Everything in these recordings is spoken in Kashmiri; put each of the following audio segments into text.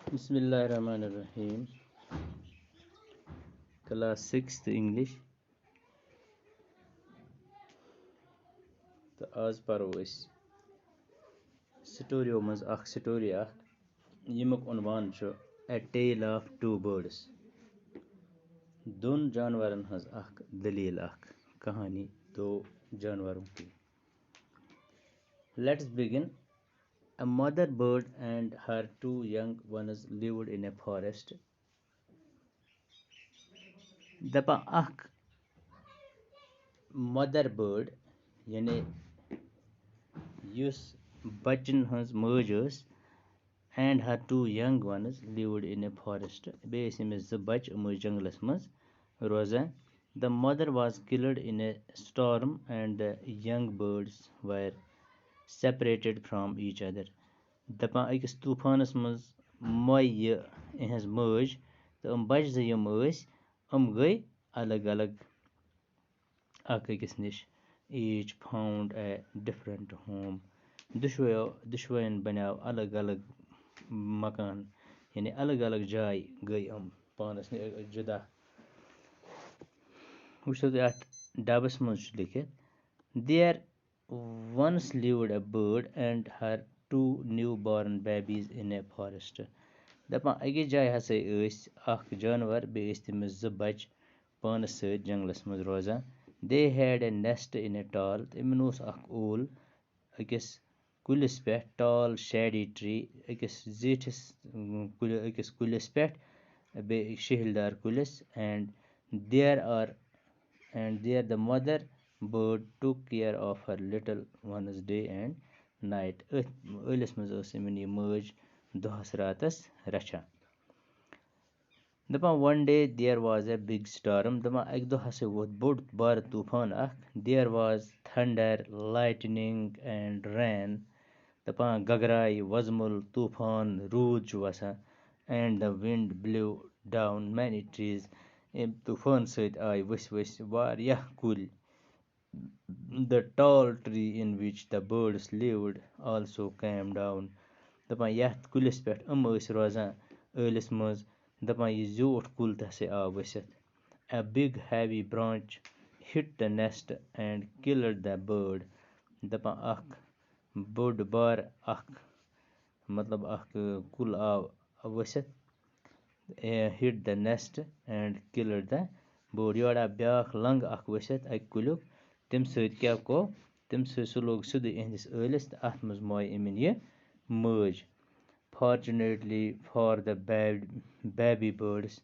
Bismillahirrahmanirrahim. Class 6th English. तो आज पढ़ो स्टोरियो मज स्टोरी यमुक उनवान a tale of two birds दोन जानवरन हज दलील कहानी दो जानवरों की. Let's begin. A mother bird and her two young ones lived in a forest. दपा मदर बर्ड यानी युस बच्चन हज मज and her two young ones lived in a forest. बेस अमिस बच जंगलस मज रोजान. The mother was killed in a storm and the young birds were separated from each other. दपा अकिस तूफानस मज मोय इहज मज तो बच यम गई अलग अलग अकिस निश. Each found a different home. दुश्वयन बनाव अलग अलग मकान यानी अलग अलग जाय गई पानस जुदा. वुचो तुम डबस मज लिखित. There once lived a bird and her two newborn babies in a forest. दपा अकिस जाय हसा जानवर बे तमिस बच पानस सत जंगलस मज रोजान. They had a nest in a tall. इमन ओल अकिस कुलिस पे tall shady tree अकिस जीठिस कुलिस पे बे शहलदार Kulish. And there the mother bird took care of her little ones day and night. Ölis maz इमन ये मज दोहस रातस रचा. दपा one day there was a big storm. दपा एक दो हसे वोत बोड़ बार तूफान There was thunder, lightning and rain. दपा Gagrai वजमुल तूफान रूद वसा. And the wind blew down many trees. तूफान सत आय वस वारियाह कुल. The tall tree in which the birds lived also came down. दपा यथ कुलिस पे रोजान ऐलिस मज. दपा ये ज्यूठ कुल तसे आ वसित. A big heavy branch hit the nest and killed the bird. दपा बोड़ बार मतलब कुल आ वसित. Hit the nest and killed the bird. योड़ा ब्याख लंग वसित अक कुलुक. तम सत क्या को तम सह लोग सिद्धि इहंदिस ऐलिस तो अत मज मोय इमन ये मज. Fortunately for the baby birds,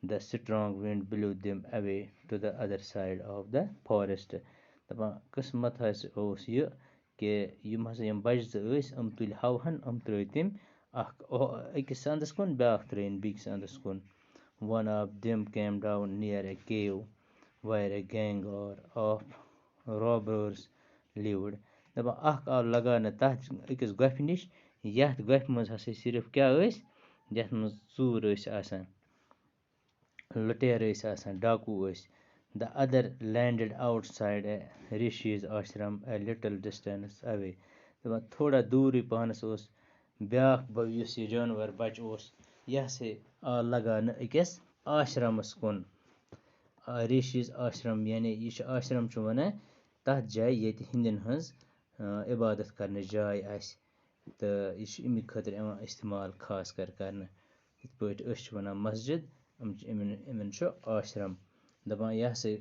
the strong wind blew them away to the other side of the forest. दपा किस्मत ओस ये कि यम हसा यम बच तुल हवन त्रो तम अकिस अंदस कुन ब्याख त्रेन बिकस अंदस कुन. One of them came down near a cave where a gang of robbers lived. दपा आव लगान तथ अकिस गफ निश यथ गफ मज हसा सिर्फ क्या यथ मज चूर आसान लुटेर आसान डाकू. The other landed outside a rishis ashram a little distance away. दपा थोड़ा दूर पानस ब्याख युस ये जानवर बच यह से आ लगान अकिस आश्रमस कुन. ऋषिज आश्रम यानी यह आश्रम वन तथ जाय ये हिंदन हज इबादत करने जाय आस. तो यह अमिक खतर इस्तेमाल खास कर इत पे वन मस्जिद इमन आश्रम. दपा यह से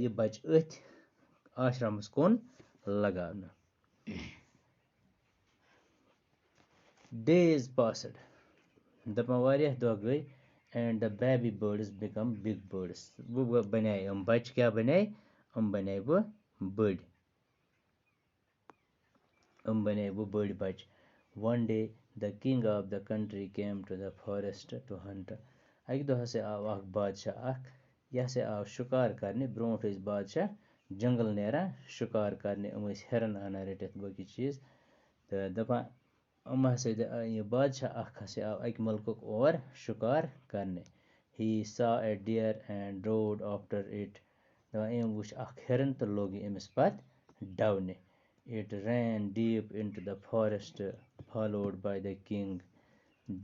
यह बच अथ आश्रमस कुन लगान. Days passed. दपा वारियाह दो गई. And the baby birds become big birds. वो बनाए बच क्या बनाए वो बड़. बने वो बड़ बच. One day the king of the country came to the forest to hunt. अक दो हसे आव बादशाह यह से आव शिकार करने. ब्रोट बादशाह जंगल नेरा शिकार करने. हेरन आना रटित बाकी चीज. तो दपा हसा यह बादशाह हसे आव अक मुल्क और शिकार करने. He saw a deer and rode after it. दपा वुच हेरन तो लोग अमिस पत डवने. It ran deep into the forest, followed by the king.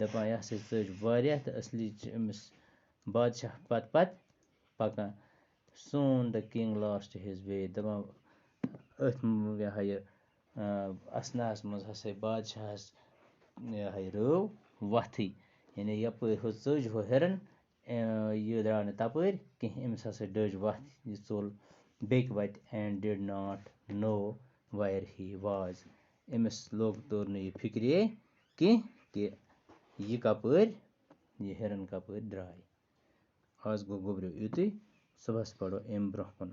दपान यह हसा चज वारियाह तो असली अमिस बादशाह पत पकान soon the king lost his way दपान अथ यह असनास मज हसा बादशाहस यह रव वथी यानी यपर हो चज हो हिरन यह द्राव न तपर कह अमिस हसा डज वथ यह चोल बेक वत and did not know where he was Amish तोर न यह फिक्रे कह कि यह कपर यह हिरन कपर द्राय आज गो गोब्रियो युतुई सुबह पढ़ो अम ब्रोह कुन।